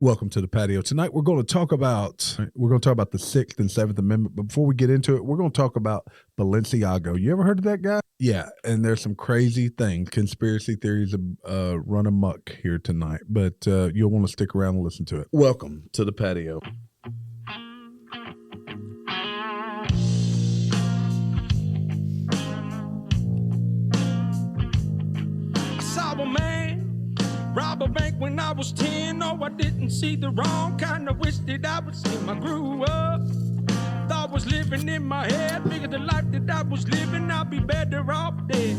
Welcome to the patio. Tonight we're going to talk about the Sixth and Seventh Amendment. But before we get into it, we're going to talk about Balenciaga. You ever heard of that guy? Yeah, and there's some crazy things, conspiracy theories run amok here tonight. But you'll want to stick around and listen to it. Welcome to the patio. I saw a man rob a bank when I was 10. No, I didn't see the wrong kind of wish that I would see. I grew up, thought was living in my head. Figured the life that I was living, I'd be better off dead.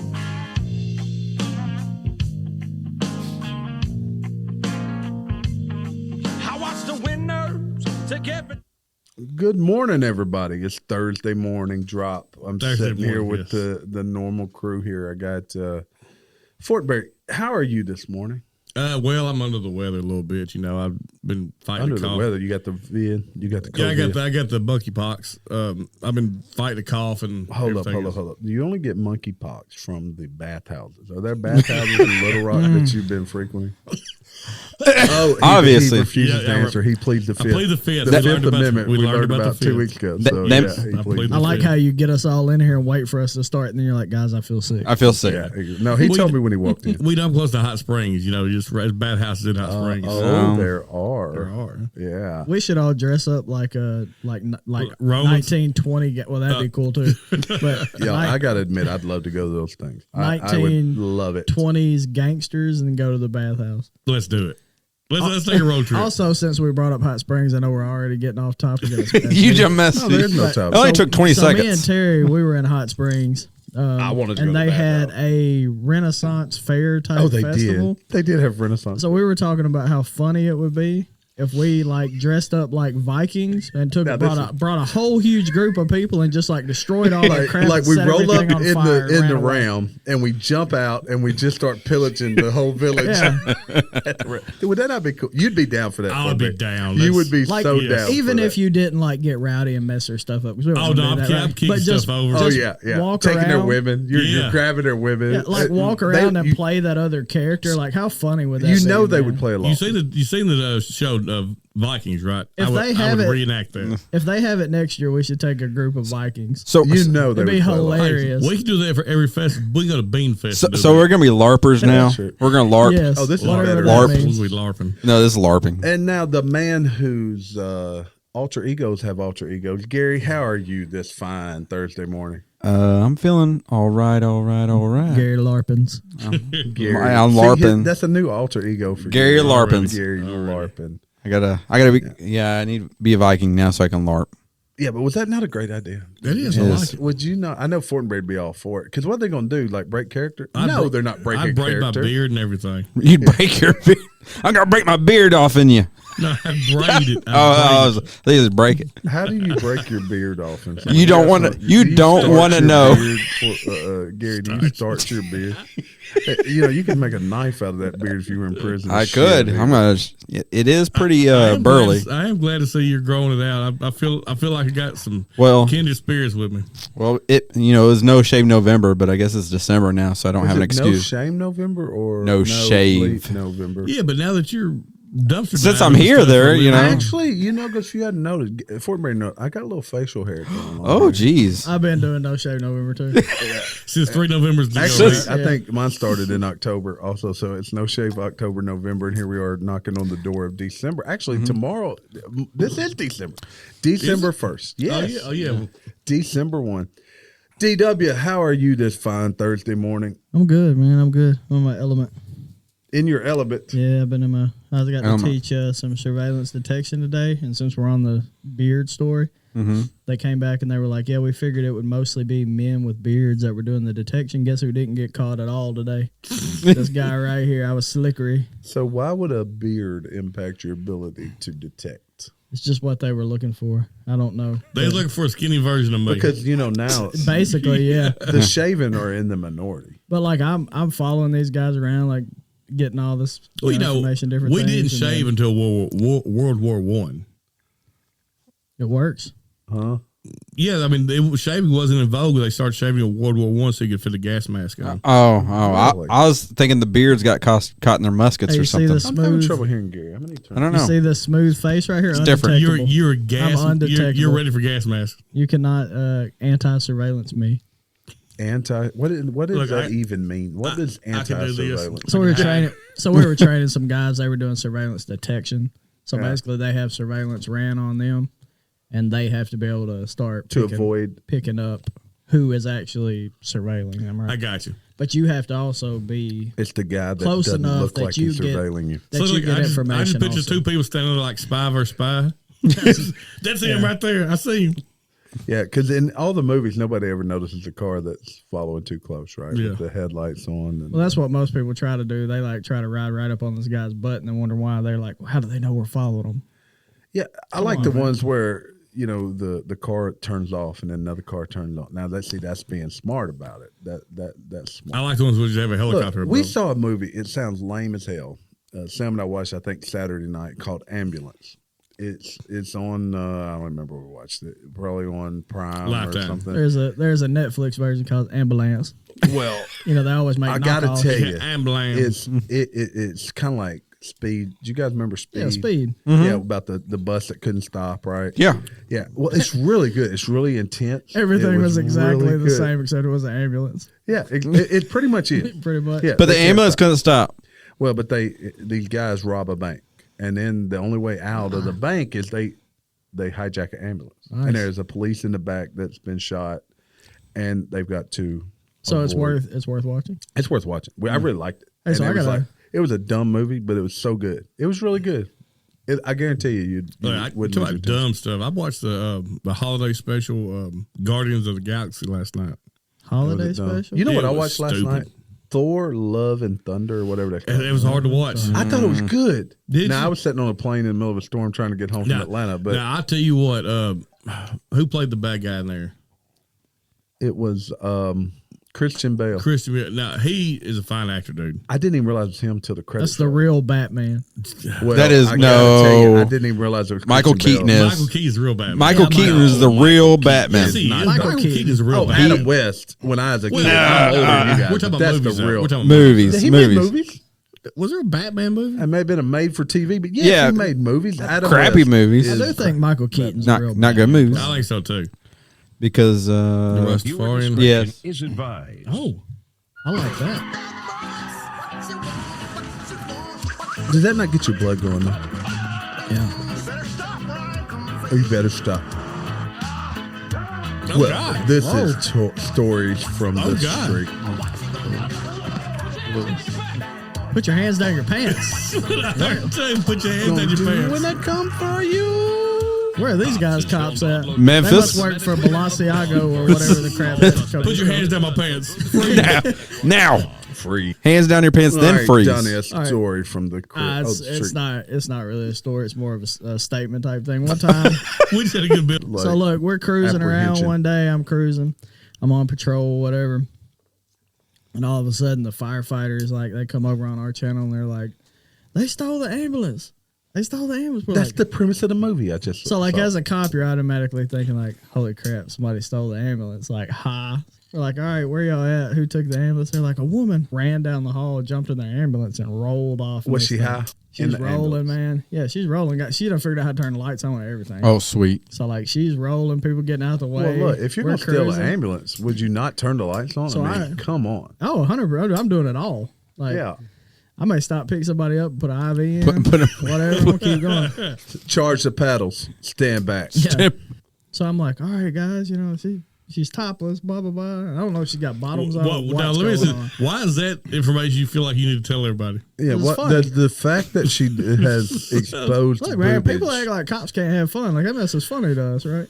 I watched the winners take everything. Good morning, everybody. It's Thursday morning drop. I'm sitting here with the normal crew here. I got Fortenberry. How are you this morning? Well, I'm under the weather a little bit. You know, I've been fighting under the weather. You got the vid. You got the COVID. Yeah, I got the monkeypox. I've been fighting a cough and hold up. Do you only get monkeypox from the bathhouses? Are there bathhouses in Little Rock that you've been frequenting? Oh, obviously. He refuses to answer. He pleads the Fifth. I plead the Fifth. The Fifth Amendment we learned about 2 weeks ago. So, I like how you get us all in here and wait for us to start, and then you're like, guys, I feel sick. I feel sick. Yeah. No, he told me when he walked in. We don't close to hot springs, you know, just bad houses in hot springs. There are. There are. Yeah. We should all dress up like Romans. 1920. Well, that'd be cool too. But yeah, I got to admit, I'd love to go to those things. I would love it. 1920s gangsters and then go to the bathhouse. Let's do it. Let's take a road trip. Also, since we brought up hot springs, I know we're already getting off topic. You just messed me. There's no topic. It only took 20 seconds. Me and Terry, we were in Hot Springs. I wanted to go and to they the had bathhouse. a Renaissance fair type festival. They did have Renaissance. So we were talking about how funny it would be if we like dressed up like Vikings and brought a whole huge group of people and just like destroyed all that crap. Like we roll up in the ram ram and we jump out and we just start pillaging the whole village. Would that not be cool? You'd be down for that. I would be down. You would be so down. Even if you didn't like get rowdy and mess their stuff up. I'm keeping stuff over. Oh yeah. Walk taking around, their women. You're grabbing their women. Yeah, like walk around and play that other character. Like how funny would that be? You know they would play along. You seen the show of Vikings, right? I would reenact that. If they have it next year, we should take a group of Vikings. So you know it'd be hilarious. We can do that for every festival. We go to Bean Fest. So we're gonna be LARPers now. Sure. We're gonna LARP. Yes, oh, this is better. We LARPing. No, this is LARPing. And now the man whose alter egos have alter egos. Gary, how are you this fine Thursday morning? I'm feeling all right. Gary Larpins. Gary, I'm LARPing. That's a new alter ego for Gary Larpins. Gary LARPing. I gotta be. Yeah, I need to be a Viking now so I can LARP. Yeah, but was that not a great idea? It is. I like it. Would you not? I know Fortenberry would be all for it. Because what are they going to do? Like break character? No, they're not breaking character. I'd break my beard and everything. You'd break your beard. I'm gonna break my beard off in you. No, I'd braid it. They just break it. How do you break your beard off? You don't want to. You don't want to know. Gary, do you start your beard? You know, you could make a knife out of that beard if you were in prison. I could. I'm gonna. It is pretty burly. I am glad to see you're growing it out. I feel like I got some kindred spirits with me. Well, it was No Shave November, but I guess it's December now, so I don't have an excuse. No Shame November or No Shave November? Yeah, but now that you're dumpster since I'm here, Actually, because if you hadn't noticed, Fortenberry, I got a little facial hair going on. Oh, geez. I've been doing No Shave November too. Since 3 Novembers. Actually, I think mine started in October also, so it's No Shave October, November, and here we are knocking on the door of December. Actually, tomorrow, this is December. December 1st. Yes. Oh, yeah. December 1. DW, how are you this fine Thursday morning? I'm good, man. I'm good. I'm in my element. In your element. Yeah, I've been in my. I got to teach some surveillance detection today, and since we're on the beard story, they came back and they were like, "Yeah, we figured it would mostly be men with beards that were doing the detection. Guess who didn't get caught at all today? This guy right here. I was slickery." So why would a beard impact your ability to detect? It's just what they were looking for. I don't know. They're looking for a skinny version of me. Because now basically, yeah, the shaven are in the minority. But like I'm following these guys around like. Getting all this information, different we things. We didn't shave until World War I. It works. Huh? Yeah, I mean, shaving wasn't in vogue. They started shaving in World War I so you could fit a gas mask on. I was thinking the beards got caught in their muskets or something. I'm having trouble hearing Gary. How many times? I don't know. You see the smooth face right here? It's different. You're gas. I'm undetectable. You're ready for gas mask. You cannot anti-surveillance me. What does that even mean? What does anti-surveillance? So we were training some guys. They were doing surveillance detection. So basically, they have surveillance ran on them, and they have to be able to start picking up who is actually surveilling them. Right? I got you. But you have to also be it's the guy that close doesn't enough look that like you he's surveilling you. That you get information. I just picture also. two people standing there like spy versus spy. That's him right there. I see him. Yeah, because in all the movies, nobody ever notices a car that's following too close, right? Yeah. With the headlights on. Well, that's what most people try to do. They try to ride right up on this guy's butt and then wonder why. They're like, well, how do they know we're following them? Yeah, I like the ones where the car turns off and then another car turns on. Now that's being smart about it. That's smart. I like the ones where you have a helicopter. Look, we saw a movie. It sounds lame as hell. Sam and I watched, I think, Saturday night, called Ambulance. It's on. I don't remember where we watched it. Probably on Prime Lifetime. or something. There's a Netflix version called Ambulance. Well, they always make. I gotta tell you, Ambulance. It's kind of like Speed. Do you guys remember Speed? Yeah, Speed. Mm-hmm. Yeah, about the bus that couldn't stop. Right. Yeah. Yeah. Well, it's really good. It's really intense. Everything was exactly really the same except it was an ambulance. Yeah, it pretty much is. Pretty much. Yeah, but the ambulance couldn't stop. Well, but these guys rob a bank, and then the only way out of the bank is they hijack an ambulance, and there's a police in the back that's been shot, and they've got to. So it's worth watching. It's worth watching. I really liked it. Hey, so it was a dumb movie, but it was so good. It was really good. I guarantee you wouldn't talk about dumb stuff. I watched the holiday special Guardians of the Galaxy last night. Holiday special. You know what I watched last night? Thor, Love and Thunder, or whatever that. It was hard to watch. I thought it was good. I was sitting on a plane in the middle of a storm trying to get home from Atlanta. But now I'll tell you what. Who played the bad guy in there? It was Christian Bale. Now he is a fine actor, dude. I didn't even realize it was him till the credits. That's the real Batman. Well, that is I didn't even realize it was Michael Keaton. Michael Keaton is the real Batman. Michael Keaton is the real Batman. Michael Keaton is the real Batman. Adam West. When I was a kid, I'm older than you guys. We're talking That's about movies. the real We're talking movies. He made movies. Was there a Batman movie? It may have been a made for TV, but he made movies. Adam Crappy West movies. I do think Michael Keaton's not real not good movies. I think so too. Because Rastafarian is advised. Oh, I like that. Does that not get your blood going? Though? Yeah. Oh, you better stop. Oh, God. This is stories from the street. Put your hands down your pants. Put your hands down your pants. When I come for you. Where are these guys cops at? Memphis. They must work for Balenciaga or whatever the crap is. Put your hands down my pants. now. Free. Hands down your pants, then freeze. Johnny, a story from the it's not really a story. It's more of a statement type thing. One time, we just had a good bit. So look, we're cruising around one day. I'm cruising. I'm on patrol, whatever. And all of a sudden, the firefighters, they come over on our channel and they're like, they stole the ambulance. They stole the ambulance. That's the premise of the movie I just saw. As a cop, you're automatically thinking holy crap, somebody stole the ambulance. Ha. We're like, all right, where y'all at? Who took the ambulance? They're like, a woman ran down the hall, jumped in the ambulance, and rolled off. Was she high? She's rolling, man. Yeah, she's rolling. She done figured out how to turn the lights on and everything. Oh, sweet. So, she's rolling, people getting out the way. Well, look, if you're going to steal an ambulance, would you not turn the lights on? So come on. Oh, 100%. I'm doing it all. Yeah. I may stop, pick somebody up, put an IV in, whatever. We'll keep going. Charge the paddles. Stand back. Yeah. So I'm like, all right, guys, she's topless, blah, blah, blah. I don't know if she's got bottoms on. Now, let me say, why is that information you feel like you need to tell everybody? Yeah, the fact that she has exposed. Look, man, people act like cops can't have fun. That mess is funny to us, right?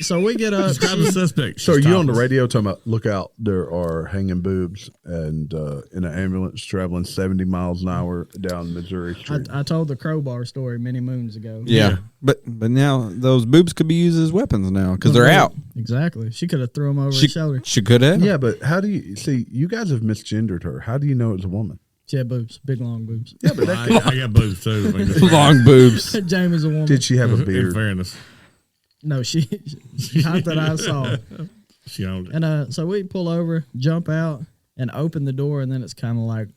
So we get up. Describe the suspect. So you on the radio talking about, look out, there are hanging boobs and in an ambulance traveling 70 miles an hour down Missouri Street. I told the crowbar story many moons ago. Yeah. But now those boobs could be used as weapons now because they're out. Exactly. She could have threw them over her shoulder. She could have. Yeah, but how do you see? You guys have misgendered her. How do you know it's a woman? She had boobs, big long boobs. Yeah, but I got boobs too. Long boobs. Jamie's a woman. Did she have a In beard? fairness, No, she not that I saw. She owned it. And so we pull over, jump out, and open the door, and then it's kind of like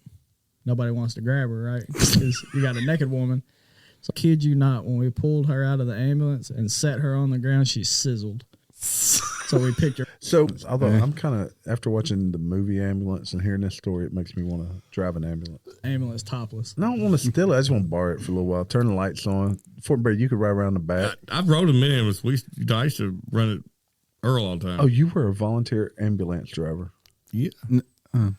nobody wants to grab her, right? Because you got a naked woman. So kid you not, when we pulled her out of the ambulance and set her on the ground, she sizzled. So we picked her. So, although I'm kind of, after watching the movie Ambulance and hearing this story, it makes me want to drive an ambulance. Ambulance topless. And I don't want to steal it. I just want to borrow it for a little while. Turn the lights on. Fortenberry, you could ride around the back. I've rode a mini ambulance. I used to run it Earl all the time. Oh, you were a volunteer ambulance driver. Yeah.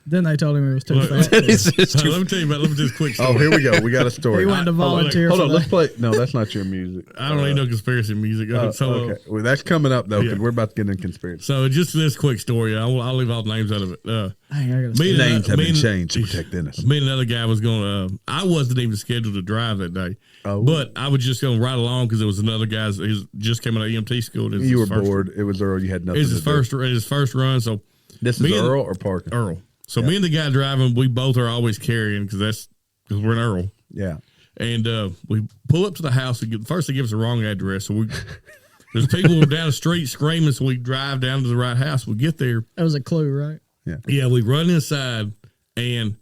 Then they told him it was too fat. Let me tell you this quick story. Oh, here we go. We got a story. He went to volunteer. Hold on. Let's play. No, that's not your music. I don't need no conspiracy music. Okay. Well, that's coming up, though, because we're about to get into conspiracy. So just this quick story. I'll leave all the names out of it. Names have been changed to protect innocence. Me and another guy was going to, I wasn't even scheduled to drive that day. Oh. But I was just going to ride along because there was another guy who just came out of EMT school. You were bored. It was Earl. You had nothing It was to his first run. So this is Earl or Parker? Earl. So me and the guy driving, we both are always carrying because we're an Earl. Yeah. And we pull up to the house. First, they give us the wrong address. So there's people down the street screaming. So we drive down to the right house. We get there. That was a clue, right? Yeah. Yeah. We run inside, and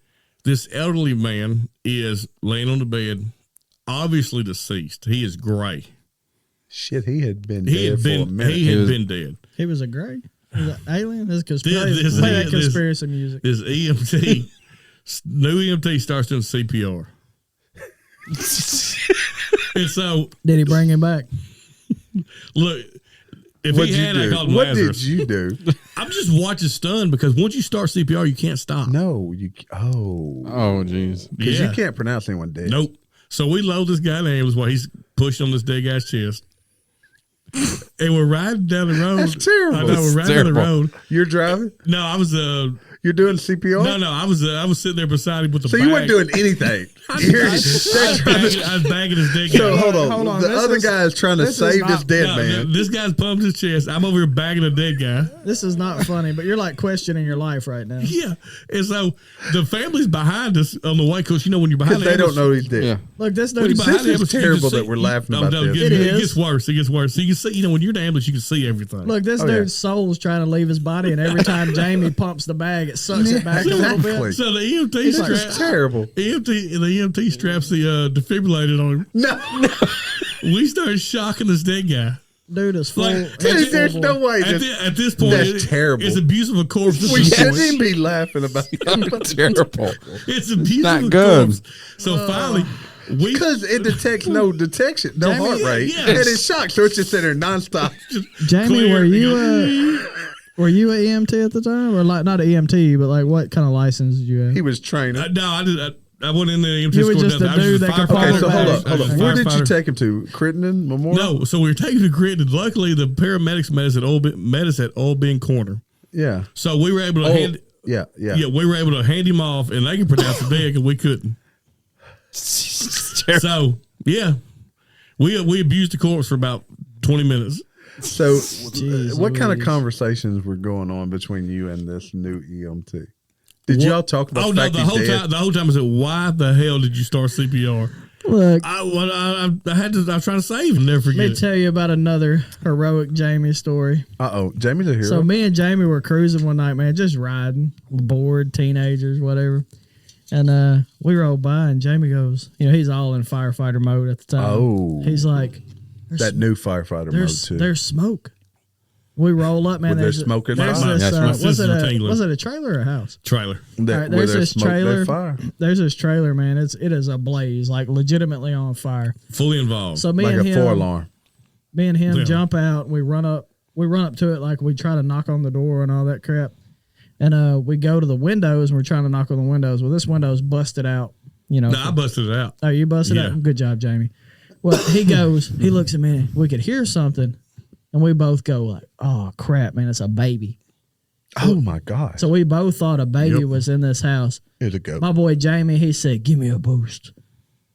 this elderly man is laying on the bed, obviously deceased. He is gray. Shit, he had been dead for a minute. He had been dead. He was a gray. Was that alien? This conspiracy. Play that conspiracy music. This EMT, new EMT starts doing CPR. And so, did he bring him back? Look, if What'd he had, you I do? called him What Lazarus. did you do? I'm just watching stunned because once you start CPR, you can't stop. No, you. Oh, jeez. because you can't pronounce anyone dead. Nope. So we load this guy in the ambulance while he's pushed on this dead guy's chest. And we're riding down the road. That's terrible. I know, we're riding down the road. You're driving? No, I was You're doing CPR? No, I was sitting there beside him with the So bag. you weren't doing anything. I was bagging his dead guy. So hold on. The other guy is trying to save this dead man. This guy's pumped his chest. I'm over here bagging a dead guy. This is not funny, but you're like questioning your life right now. Yeah. And so the family's behind us on the way because, when you're behind Because they don't know he's dead. Yeah. Look, this When dude. you're behind This the is ambulance, you terrible can that we're laughing about this. It is. It gets worse. It gets worse. So you can see, when you're in the ambulance, you can see everything. Look, this dude's soul's trying to leave his body, and every time Jamie pumps the bag, it sucks it back a little bit. So the EMT This is straps terrible. the EMT straps the defibrillator on him. No. We started shocking this dead guy. Dude is full. Dude, there's no way. At this point, That's terrible. It's abuse of a corpse. We shouldn't even be laughing about that. Terrible. It's abuse Not of a good. corpse. So finally, Because it detects no detection, no Jamie, heart rate, yeah. and it's shocked, so it's just sitting there nonstop. Jamie, clear. were you a EMT at the time, or like not an EMT, but like what kind of license did you have? He was training. I went in the EMT You were school. just a I was dude just a that could firefighter. Okay, so hold Hold up. on. Where did you Firefighter. take him to? Crittenden Memorial? No, so we were taking to Crittenden. Luckily, the paramedics met us at Old Bend Corner. Yeah. So we were able to hand. Yeah. We were able to hand him off, and they could pronounce the dead, and we couldn't. So we abused the corpse for about 20 minutes. So, Jeez what kind of Louise. conversations were going on between you and this new EMT? Did y'all talk about the fact the he's whole dead? time. The whole time I said, "Why the hell did you start CPR?" Look, I was trying to save him. Never let forget me it. tell you about another heroic Jamie story. Jamie's a hero. So me and Jamie were cruising one night, man, just riding, bored, teenagers, whatever. And we rolled by, and Jamie goes, he's all in firefighter mode at the time. Oh. He's like, that new firefighter mode, too. there's smoke. We roll up, man. Were there there's smoke in there's fire? this, That's my was sisters are tingling. was it a trailer or a house? Trailer. All right, Where there's there's this smoke, there's trailer. fire. There's this trailer, man. It is ablaze, like legitimately on fire. Fully involved. So me Like and a him, 4-alarm. me and him Yeah. jump out. We run up to it like we try to knock on the door and all that crap. And we go to the windows and we're trying to knock on the windows. Well, this window's busted out. No, I busted it out. Oh, you busted Yeah. out? Good job, Jamie. Well, he looks at me. We could hear something. And we both go like, oh, crap, man, it's a baby. Oh, my God. So we both thought a baby was in this house. Here's a go. My boy Jamie, he said, give me a boost.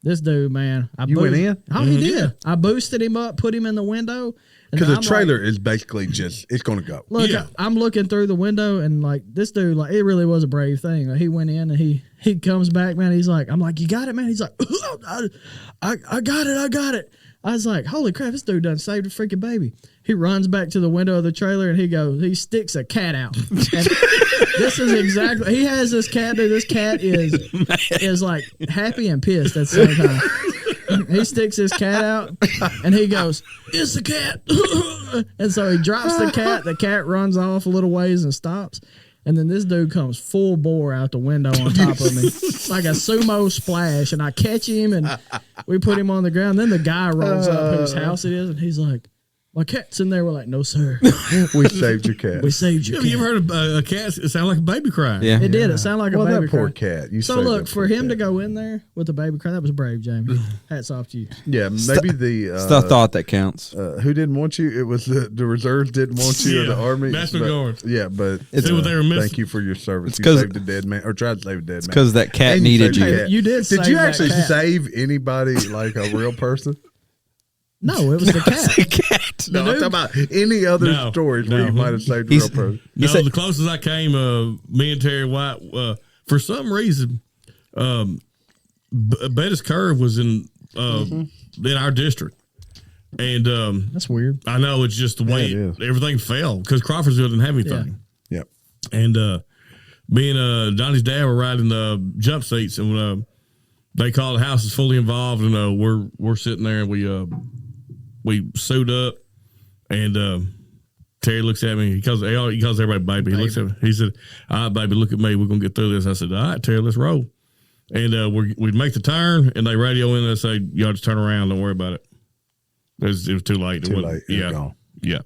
This dude, man. You went in? Oh, he did. I boosted him up, put him in the window. Because the trailer is basically just, it's going to go. Look, Yeah. I'm looking through the window, and like this dude, like it really was a brave thing. Like, he went in and he comes back, man. He's like, I'm like, you got it, man. He's like, I got it. I was like, holy crap, this dude done saved a freaking baby. He runs back to the window of the trailer and he sticks a cat out. And this is exactly, he has this cat, dude. This cat is like happy and pissed at the same time. He sticks his cat out and he goes, it's the cat. And so he drops the cat runs off a little ways and stops. And then this dude comes full bore out the window on top of me, like a sumo splash. And I catch him, and we put him on the ground. Then the guy rolls up whose house it is, and he's like, my cat's in there. We're like, no, sir. We saved your cat. We saved your cat. You ever heard of a cat sound like a baby crying? Yeah. It did. It sounded like a baby that poor crying. cat. You So saved look, that for poor him cat. to go in there with a baby crying, that was brave, Jamie. Hats off to you. Yeah, maybe the It's the thought that counts. who didn't want you? It was the reserves didn't want you, or the army. National Guard. Yeah, but See what they were missing? thank you for your service. It's You 'cause- saved a dead man, or tried to save a dead man. Because that cat And you needed saved you. the cat. You did Did save you that actually cat. save anybody like a real person? No, it was the cat. Cat. No, I'm talking about any other No, stories where no. you might have saved a real person. No, said- the closest I came, me and Terry White, for some reason, Bettis Curve was in our district. And That's weird. I know it's just the way Yeah, it is. everything fell because Crawfordsville didn't have anything. Yep. And me and Donnie's dad were riding the jump seats, and they called the house is fully involved, and we're sitting there, and we suit up, and Terry looks at me. He calls everybody baby. He looks at me. He said, "All right, baby, look at me. We're gonna get through this." I said, "All right, Terry, let's roll." And we'd make the turn, and they radio in and say, "Y'all just turn around. Don't worry about it." It was too late. Too late. It was Yeah. gone. Yeah.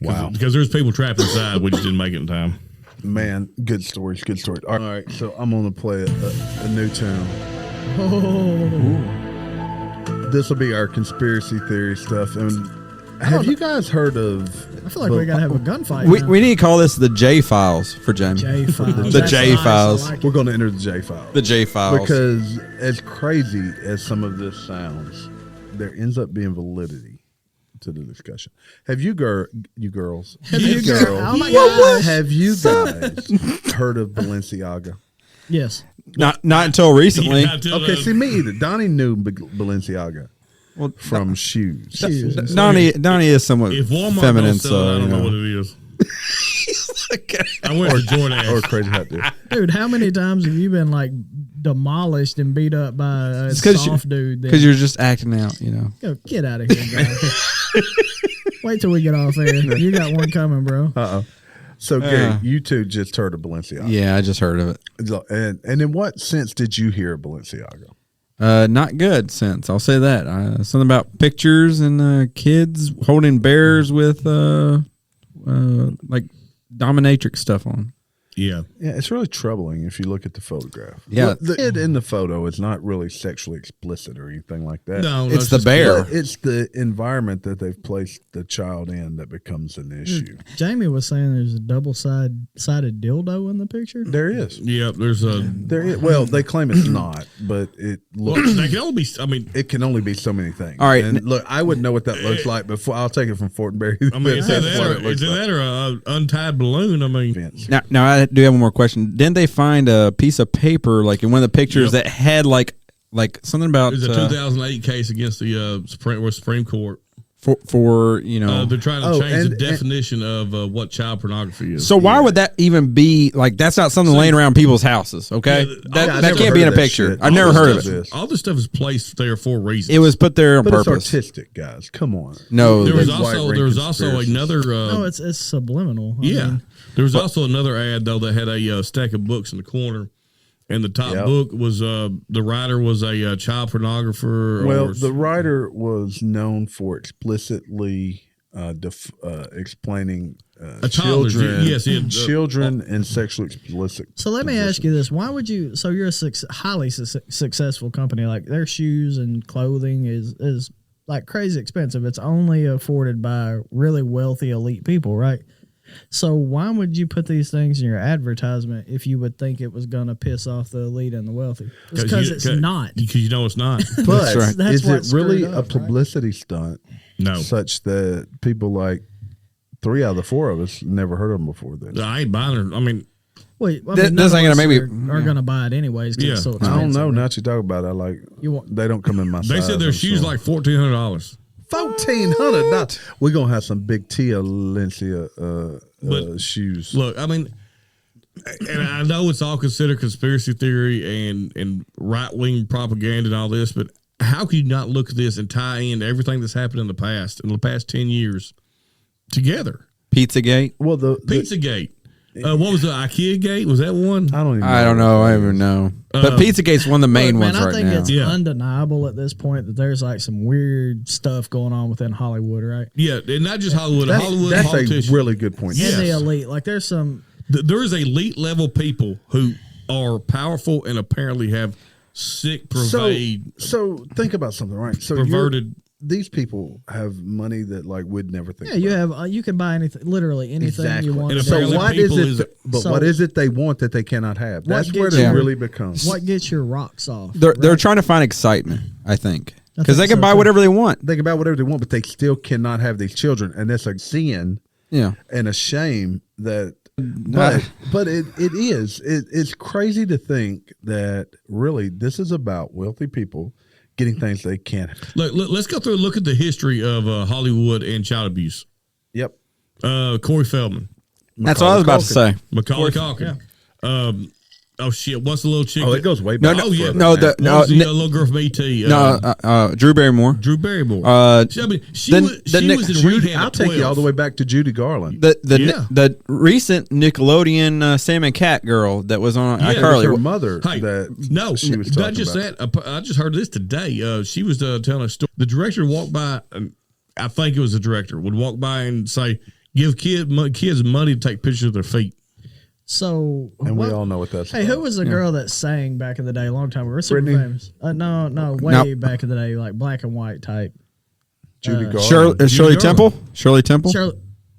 Wow. Because there's people trapped inside. We just didn't make it in time. Man, good stories. Good stories. All right, so I'm going to play a new tune. Oh, This will be our conspiracy theory stuff. And have you guys heard of? I feel like we gotta have a gunfight. We need to call this the J Files for Jamie. J files. The J Files. We're going to enter the J file. The J Files. Because as crazy as some of this sounds, there ends up being validity to the discussion. Have you girls? Oh my gosh. Have you guys heard of Balenciaga? Yes. not until recently. Not till, Okay, see me either. Donnie knew Balenciaga from shoes. Shoes. Donnie is somewhat if Walmart feminine, don't sell so it, I don't you know what know. it is. I went to Jordan. Or Crazy Hot Dude. Dude, how many times have you been like demolished and beat up by a It's 'cause soft dude? Because you're just acting out, you know. Go, get out of here, guys. Wait till we get off air. You got one coming, bro. So, Gary, you two just heard of Balenciaga. Yeah, I just heard of it. And in what sense did you hear of Balenciaga? Not good since, I'll say that. Something about pictures and kids holding bears with like dominatrix stuff on. Yeah. Yeah, it's really troubling if you look at the photograph. Yeah. Look, the kid in the photo is not really sexually explicit or anything like that. No, It's the just- bear. But it's the environment that they've placed the child in that becomes an issue. Jamie was saying there's a double-sided dildo in the picture. There is. Yep. There's a. There is. Well, they claim it's not, but it Well, looks. they can only be. I mean, It can only be so many things. All right. And look, I wouldn't know what that looks like before. I'll take it from Fortenberry. I mean, is That's it what that, it or, looks is it like. that or a untied balloon? I mean, Vince. Now I do have one more question. Didn't they find a piece of paper like in one of the pictures Yep. that had like something about there's a 2008 case against the Supreme Court. for you know? They're trying to Oh, change and- the definition of what child pornography is. So why would that even be like? That's not something laying around people's houses. Okay, Yeah, that I that never can't be heard in a of that picture. shit. I've never All heard this of it. stuff all this stuff is placed there for a reason. It was put there on But it's purpose. artistic, guys. Come on. No, There was These white ring also conspiracies. another. No, it's subliminal. I Yeah, mean, there was also another ad though that had a stack of books in the corner, and the top Yep. book was the writer was a child pornographer. Well, or, the writer was known for explicitly explaining A toddler, children, yes, it- children and sexually explicit. so let me ask you this: why would you? So you're a highly successful company. Like their shoes and clothing is like crazy expensive. It's only afforded by really wealthy elite people, right? So why would you put these things in your advertisement if you would think it was going to piss off the elite and the wealthy? It's because it's not. Because you know it's not. But right. That's is what it really screwed a up, right? publicity stunt No, such that people like 3 out of the 4 of us never heard of them before then? I ain't buying her. I mean, Well, I This mean, none ain't of gonna us make me- are going to buy it anyways. 'Cause Yeah. it's so I expensive. don't know. right? Now that you talk about it, like they don't come in my size. They said their I'm shoes sorry. like $1,400. $1,400. We're gonna have some big Balenciaga shoes. Look, I mean, and I know it's all considered conspiracy theory and right wing propaganda and all this, but how can you not look at this and tie in everything that's happened in the past 10 years together? Pizzagate. Well, the Pizzagate. What was the IKEA gate? Was that one? I don't even. I don't know. I don't even know. But Pizzagate's one of the main Look, ones man, right I think now. it's undeniable at this point that there's like some weird stuff going on within Hollywood, right? Yeah, and not just Hollywood. Hollywood that's politicians. a really good point. Yes. And the elite. Like there's some. There is elite level people who are powerful and apparently have sick, pervade, So think about something, right? So perverted. these people have money that like we'd never think. Yeah, you about. have. You can buy anything, literally anything Exactly. you want. And to So apparently buy. what is people it? is- But So- what is it they want that they cannot have? What That's where gets it you- really becomes. What gets your rocks off? They're trying to find excitement, I think. Because they think can so, buy too. whatever they want. They can buy whatever they want, but they still cannot have these children, and that's a sin Yeah. and a shame that. But it's crazy to think that really this is about wealthy people getting things they can't. Let's go through and look at the history of Hollywood and child abuse. Yep. Corey Feldman, That's what I was about to say. Macaulay Culkin. Oh shit! What's the little chick? Oh, it goes way No, back. no, Oh yeah, further, no, man. the- What no, was the Nick- little girl from ET? Drew Barrymore. Drew Barrymore. Uh, I mean, she the- was the she Nick- was in Judy, rehab. I'll at take you all 12. the way back to Judy Garland. Yeah. The recent Nickelodeon Sam and Cat girl that was on Yeah, It was iCarly. her mother Hey, that no, she was not talking just about. that. I just heard this today. She was telling a story. The director walked by. I think it was the director would walk by and say, "Give kids money to take pictures of their feet." So, And what- we all know what that's Hey, about. who was the girl that sang back in the day, a long time ago? We're super Brittany? famous. No, way No. back in the day, like black and white type. Judy Garland. Shirley Garland. Temple. Shirley Temple.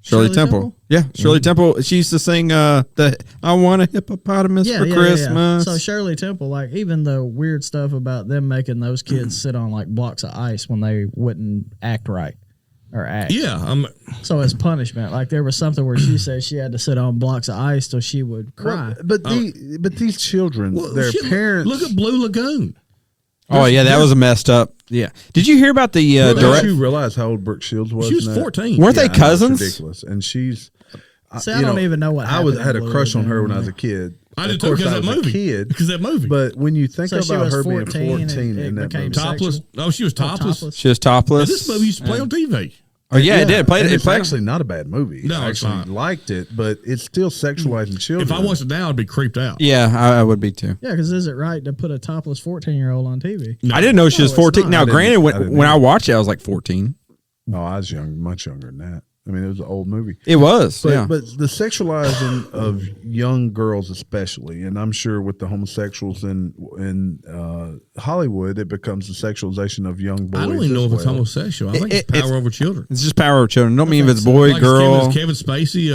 Shirley Temple. Yeah, Shirley Temple. She used to sing the "I Want a Hippopotamus for Christmas." So Shirley Temple, like even the weird stuff about them making those kids sit on like blocks of ice when they wouldn't act right or act. Yeah, So as punishment, like there was something where she said she had to sit on blocks of ice till she would cry. Well, but these children, their shit, parents. Look at Blue Lagoon. Oh yeah, that was a messed up. Yeah. Did you hear about the Don't direct? you realize how old Brooke Shields was? She was now? 14. Weren't they I know, it's cousins? ridiculous, and she's. See, I don't even know what I happened had a in Blue crush on her Lagoon, when I was man. a kid. I Of did too course, because I that was movie. a kid. Because that movie. But when you think So she about was her 14 being 14 and in it that became movie, topless. sexual? Oh, she was topless. topless. She was topless. This movie used to play on TV. Oh yeah, it did. and It it's played. actually not a bad movie. No, I it's actually not. liked it, but it's still sexualizing children. If I watched it now, I'd be creeped out. Yeah, I would be too. Yeah, because is it right to put a topless 14-year-old on TV? No. I didn't know she was No, it's 14. not. Now, I didn't- granted, I didn't when I either. watched it, I was like 14. no, I was young, much younger than that. I mean, it was an old movie. It was. But, Yeah. but the sexualizing of young girls, especially, and I'm sure with the homosexuals in Hollywood, it becomes the sexualization of young boys. I don't even know as if it's well. homosexual. I think It- it's power it's- over children. It's just power of children. Don't mean if it's boy, Like, girl. Is Kevin Spacey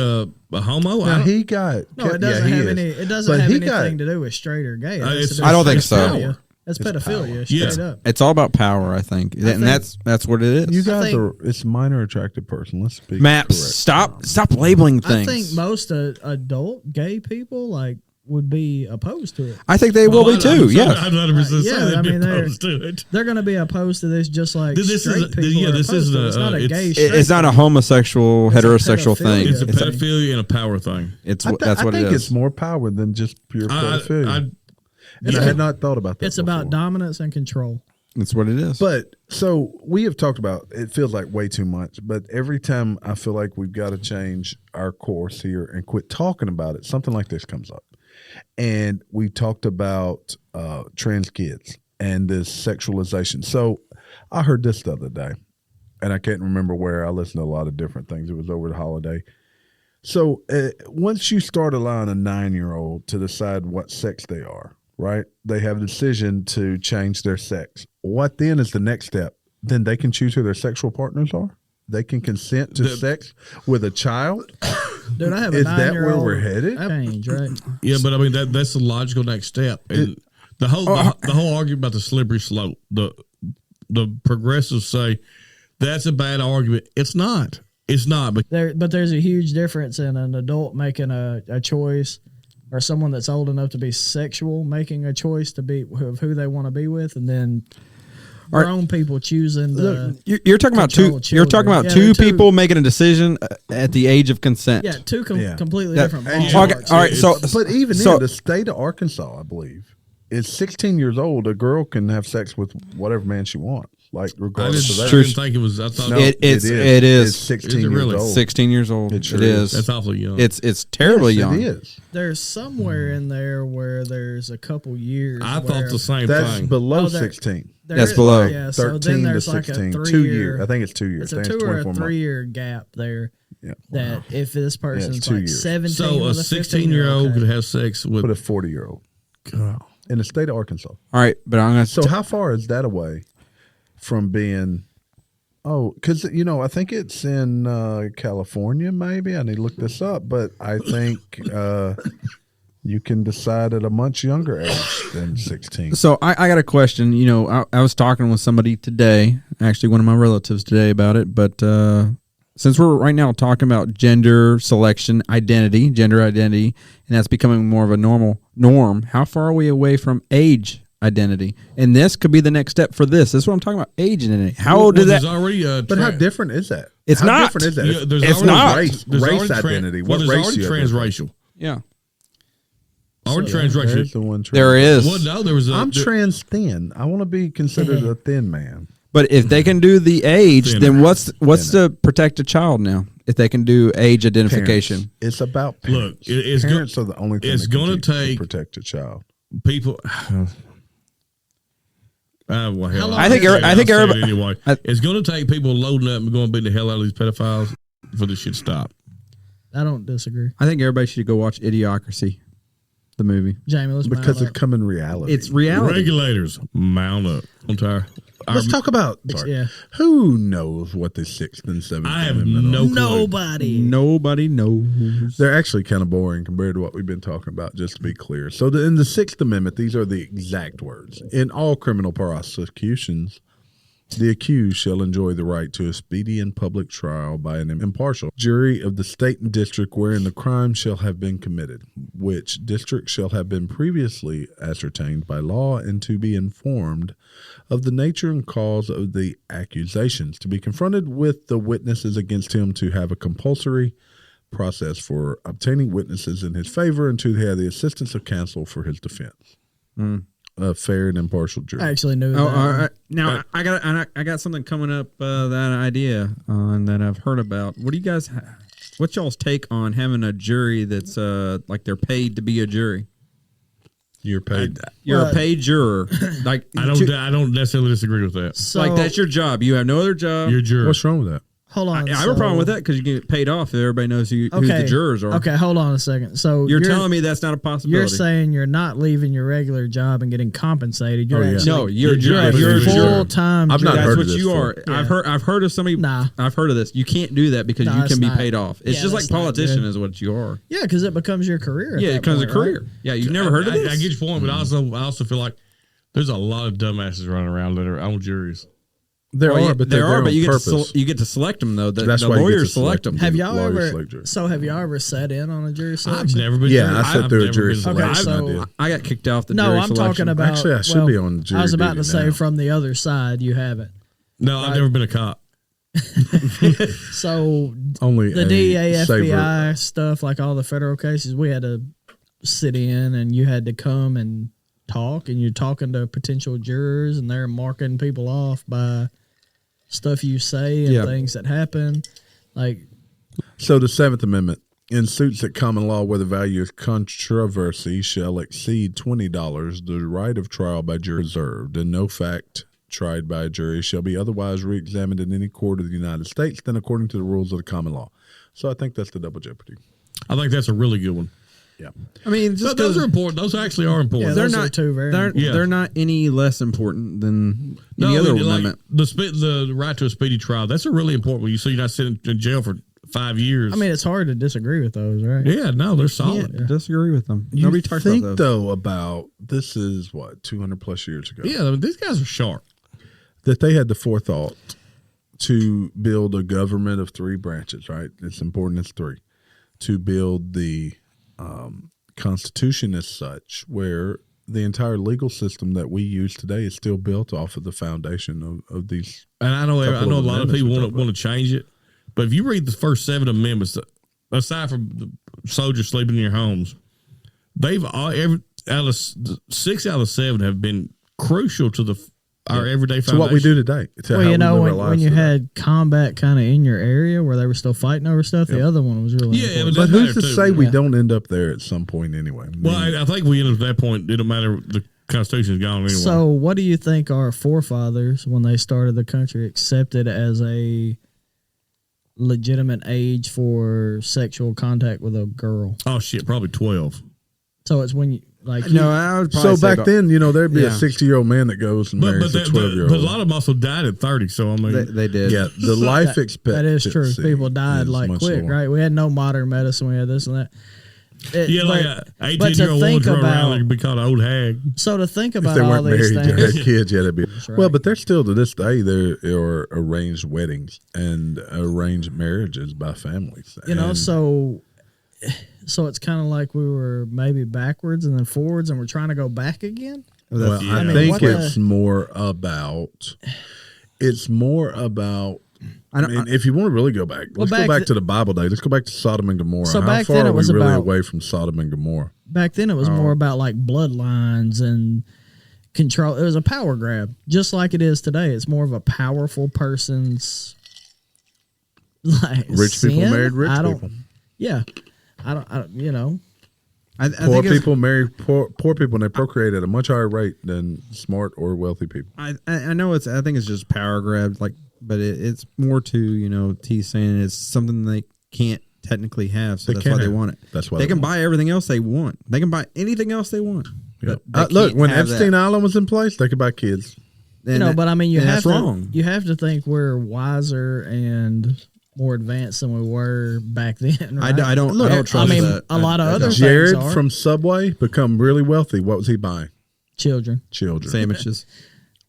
a homo? I Now don't- he got No, it doesn't he have is. any. It doesn't But have he anything got- to do with straight or gay. It has it's- to do I don't with think so. pedophilia. That's It's pedophilia, power. straight Yeah. up. It's all about power, I think, and that's what it is. You guys think- are. It's minor attractive person. Let's speak. Maps. correct. Stop labeling I things. think most adult gay people like would be opposed to it. I think they will be too. I'd Yes. 100% say Yeah, they'd I be mean, they're- opposed to it. They're going to be opposed to this, just like This straight is- people. yeah, are this opposed isn't to it. It's a- not a it's- gay. It's not a homosexual, It's a heterosexual thing. pedophilia It's a thing. pedophilia and a power thing. It's I that's what I it think is. it's more power than just pure pedophilia. And I Yeah. had not thought about that. It's about before. dominance and control. It's what it is. But so we have talked about. It feels like way too much. But every time I feel like we've got to change our course here and quit talking about it, something like this comes up. And we talked about trans kids and this sexualization. So I heard this the other day, and I can't remember where. I listened to a lot of different things. It was over the holiday. So once you start allowing a 9-year-old to decide what sex they are, right? They have a decision to change their sex. What then is the next step? Then they can choose who their sexual partners are. They can consent to sex with a child. Dude, I have a Is that where 9-year-old we're headed? change, right? Yeah, but I mean that's the logical next step. And the whole argument about the slippery slope. The progressives say that's a bad argument. It's not. It's not. But But there's a huge difference in an adult making a choice or someone that's old enough to be sexual making a choice to be of who they want to be with, and then grown people choosing the. You're talking about two. You're talking about two people making a decision at the age of consent. Yeah, two completely different. Okay, all right. But even in the state of Arkansas, I believe, is 16 years old. A girl can have sex with whatever man she wants. Like regardless of that. I didn't think it was. I thought it is. It's 16 years really? old. 16 years old. It is. That's awfully young. It's terribly young. It is. There's somewhere in there where there's a couple years. I thought the same that's thing. Below 16. That's below. Yeah, so 13 then there's to like 16. a 2 year. I think it's 2 years. It's a 2 or a 3 year gap there. Yeah. That if this person's 2 like years. 17, So a 16-year-old could have sex with a 40-year-old. God. In the state of Arkansas. All right, but I'm gonna. So how far is that away from being? Oh, because I think it's in California. Maybe I need to look this up, but I think you can decide at a much younger age than 16. So I got a question. I was talking with somebody today, actually one of my relatives today about it, but since we're right now talking about gender selection, gender identity, and that's becoming more of a norm, how far are we away from age identity? And this could be the next step for this. This is what I'm talking about, age identity. How old is that? But how different is that? It's how not. Different is that? Yeah, it's not. Race identity. What race already transracial. Yeah. Already transracial. There is. Well, no, there was. I'm trans thin. I want to be considered a thin man. But if they can do the age, then what's to protect a child now? If they can do age identification, parents. It's about parents. Look, parents are the only thing. It's going to take protect a child. People. I think everybody. Anyway, it's going to take people loading up and going to beat the hell out of these pedophiles for this shit to stop. I don't disagree. I think everybody should go watch Idiocracy, the movie. Jamie, let's because it's coming reality. It's reality. Regulators, mount up. I'm tired. Let's talk about who knows what the 6th and 7th I have Amendment no are. Nobody knows. They're actually kind of boring compared to what we've been talking about, just to be clear. So in the 6th Amendment, these are the exact words. In all criminal prosecutions, the accused shall enjoy the right to a speedy and public trial by an impartial jury of the state and district wherein the crime shall have been committed, which district shall have been previously ascertained by law, and to be informed of the nature and cause of the accusations, to be confronted with the witnesses against him, to have a compulsory process for obtaining witnesses in his favor, and to have the assistance of counsel for his defense. A fair and impartial jury. I actually knew that. Now I got something coming up. That idea that I've heard about. What do you guys? What's y'all's take on having a jury that's like they're paid to be a jury? You're paid. You're a paid juror. Like I don't necessarily disagree with that. So, like that's your job. You have no other job. You're a juror. What's wrong with that? Hold on. I have a problem with that because you get paid off if everybody knows who the jurors are. Okay, hold on a second. So you're telling me that's not a possibility. You're saying you're not leaving your regular job and getting compensated. You're you're a full time. I've not That's heard what of this you are. before. I've heard of somebody. I've heard of this. You can't do that because you can be paid off. It's just like politician is what you are. Yeah, because it becomes your career. Yeah, it becomes a career. Right? Yeah, you've never heard of this. I get your point, but I also feel like there's a lot of dumbasses running around that are on juries. There are, but you get to select them though. The lawyers select them. Have y'all ever sat in on a jury selection? I've never been. Yeah, I sat through a jury selection. Okay, so I got kicked off the jury selection. No, I'm talking about. Actually, I should be on jury. I was about to say now. from the other side, you haven't. No, I've never been a cop. So only the DEA, FBI stuff, like all the federal cases, we had to sit in, and you had to come and talk, and you're talking to potential jurors, and they're marking people off by stuff you say and things that happen. Like, so the 7th Amendment, in suits at common law where the value of controversy shall exceed $20, the right of trial by jury reserved, and no fact tried by a jury shall be otherwise reexamined in any court of the United States than according to the rules of the common law. So I think that's the double jeopardy. I think that's a really good one. Yeah, I mean, those are important. Those actually are important. Yeah, they're not too very. They're not any less important than any other amendment. The right to a speedy trial. That's a really important one. So you're not sitting in jail for 5 years. I mean, it's hard to disagree with those, right? Yeah, no, they're solid. Yeah, disagree with them. Nobody talks about those. Though about this is what 200 plus years ago. Yeah, I mean, these guys are sharp. That they had the forethought to build a government of 3 branches. Right, it's important. It's 3 to build the Constitution is such where the entire legal system that we use today is still built off of the foundation of these. And I know a lot of people want to change it, but if you read the first 7 amendments, aside from the soldiers sleeping in your homes, they've all 6 out of 7 have been crucial to our everyday foundation. To what we do today. When you had combat kind of in your area where they were still fighting over stuff, the other one was really important. But who's to say we don't end up there at some point anyway? Well, I think we end up at that point. It don't matter. The Constitution is gone anyway. So what do you think our forefathers, when they started the country, accepted as a legitimate age for sexual contact with a girl? Oh, shit, probably 12. So it's when you... I would probably say back then, there'd be a 60-year-old man that goes and marries a 12-year-old. But a lot of them also died at 30, so I mean... They did. Yeah, the life expectancy. That is true. People died quick, right? We had no modern medicine. We had this and that. Like an 18-year-old woman run around and be called an old hag. So to think about if they weren't all these married, things... had kids, that'd be... Right. Well, but there's still, to this day, there are arranged weddings and arranged marriages by families. So it's kind of like we were maybe backwards and then forwards, and we're trying to go back again. Well, I think it's more about. It's more about. If you want to really go back, let's go back to the Bible day. Let's go back to Sodom and Gomorrah. So how far are we really away from Sodom and Gomorrah? Back then, it was more about like bloodlines and control. It was a power grab, just like it is today. It's more of a powerful person's rich people married rich people. Yeah. I don't poor people marry poor people, and they procreate at a much higher rate than smart or wealthy people. I know I think it's just power grabs, but it's more to T saying it's something they can't technically have, so that's why they want it. That's why they can buy everything else they want. They can buy anything else they want. Yep. Look, when Epstein Island was in place, they could buy kids. But I mean, you have to think we're wiser and more advanced than we were back then. Right? I don't trust that. A lot of other Jared things from Subway become really wealthy. What was he buying? Children. Sandwiches.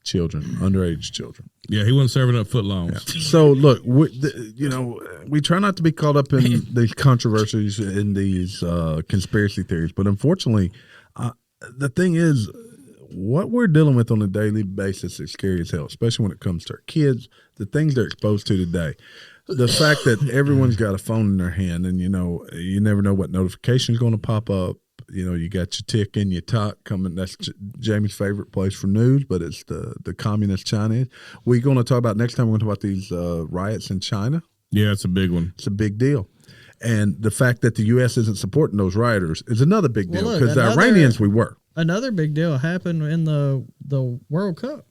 Children, underage children. Yeah, he wasn't serving up footlongs. Yeah. So look, we try not to be caught up in these controversies and these conspiracy theories, but unfortunately, the thing is, what we're dealing with on a daily basis is scary as hell, especially when it comes to our kids, the things they're exposed to today. The fact that everyone's got a phone in their hand, and you never know what notification is going to pop up. You got your tick and your talk coming. That's Jamie's favorite place for news, but it's the communist China. We're going to talk about next time. We're going to talk about these riots in China. Yeah, it's a big one. It's a big deal, and the fact that the U.S. isn't supporting those rioters is another big deal because the Iranians we were. Another big deal happened in the World Cup.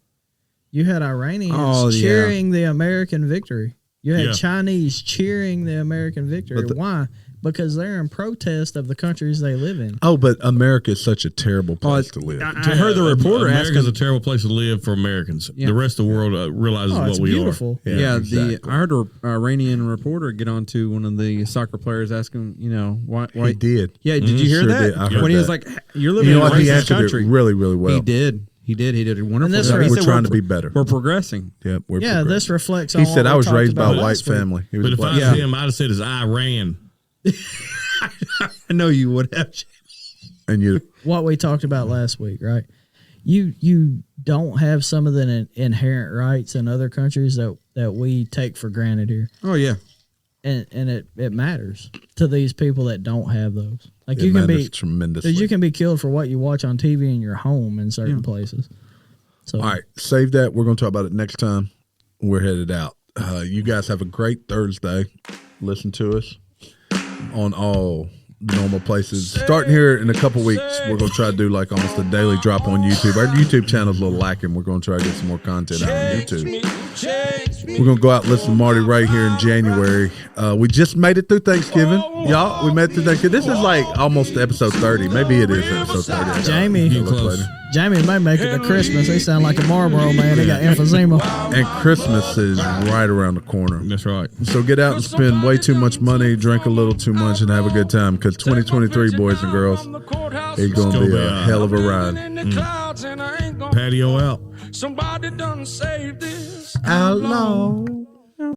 You had Iranians cheering the American victory. You had Chinese cheering the American victory. Why? Because they're in protest of the countries they live in. Oh, but America is such a terrible place to live. I heard the reporter America's a terrible place to live for Americans. Yeah. The rest of the world realizes what we beautiful. are. Yeah, exactly. I heard an Iranian reporter get on to one of the soccer players asking, why he did. Yeah, did you hear that? I heard when he was like, "You're living in a racist country." Really, really well. He did a wonderful job. We're trying to be better. We're progressing. Yep, we're progressing. This reflects on He said I was raised by a white family. But if I was him, I'd have said it's Iran. I know you would have. And you, what we talked about last week, right? You don't have some of the inherent rights in other countries that we take for granted here. Oh yeah, and it matters to these people that don't have those. Like you can be tremendously. You can be killed for what you watch on TV in your home in certain places. So all right, save that. We're going to talk about it next time. We're headed out. You guys have a great Thursday. Listen to us on all normal places. Starting here in a couple weeks, we're going to try to do like almost a daily drop on YouTube. Our YouTube channel's a little lacking. We're going to try to get some more content out on YouTube. We're going to go out and listen to Marty Ray here in January. We just made it through Thanksgiving. Y'all, we made it through Thanksgiving. This is like almost episode 30. Maybe it is episode 30. Jamie may make it to Christmas. He sound like a Marlboro man. He got emphysema. And Christmas is right around the corner. That's right. So get out and spend way too much money, drink a little too much, and have a good time. Because 2023, boys and girls, it's going to be a hell of a ride. Patio out. Somebody done saved this outlaw.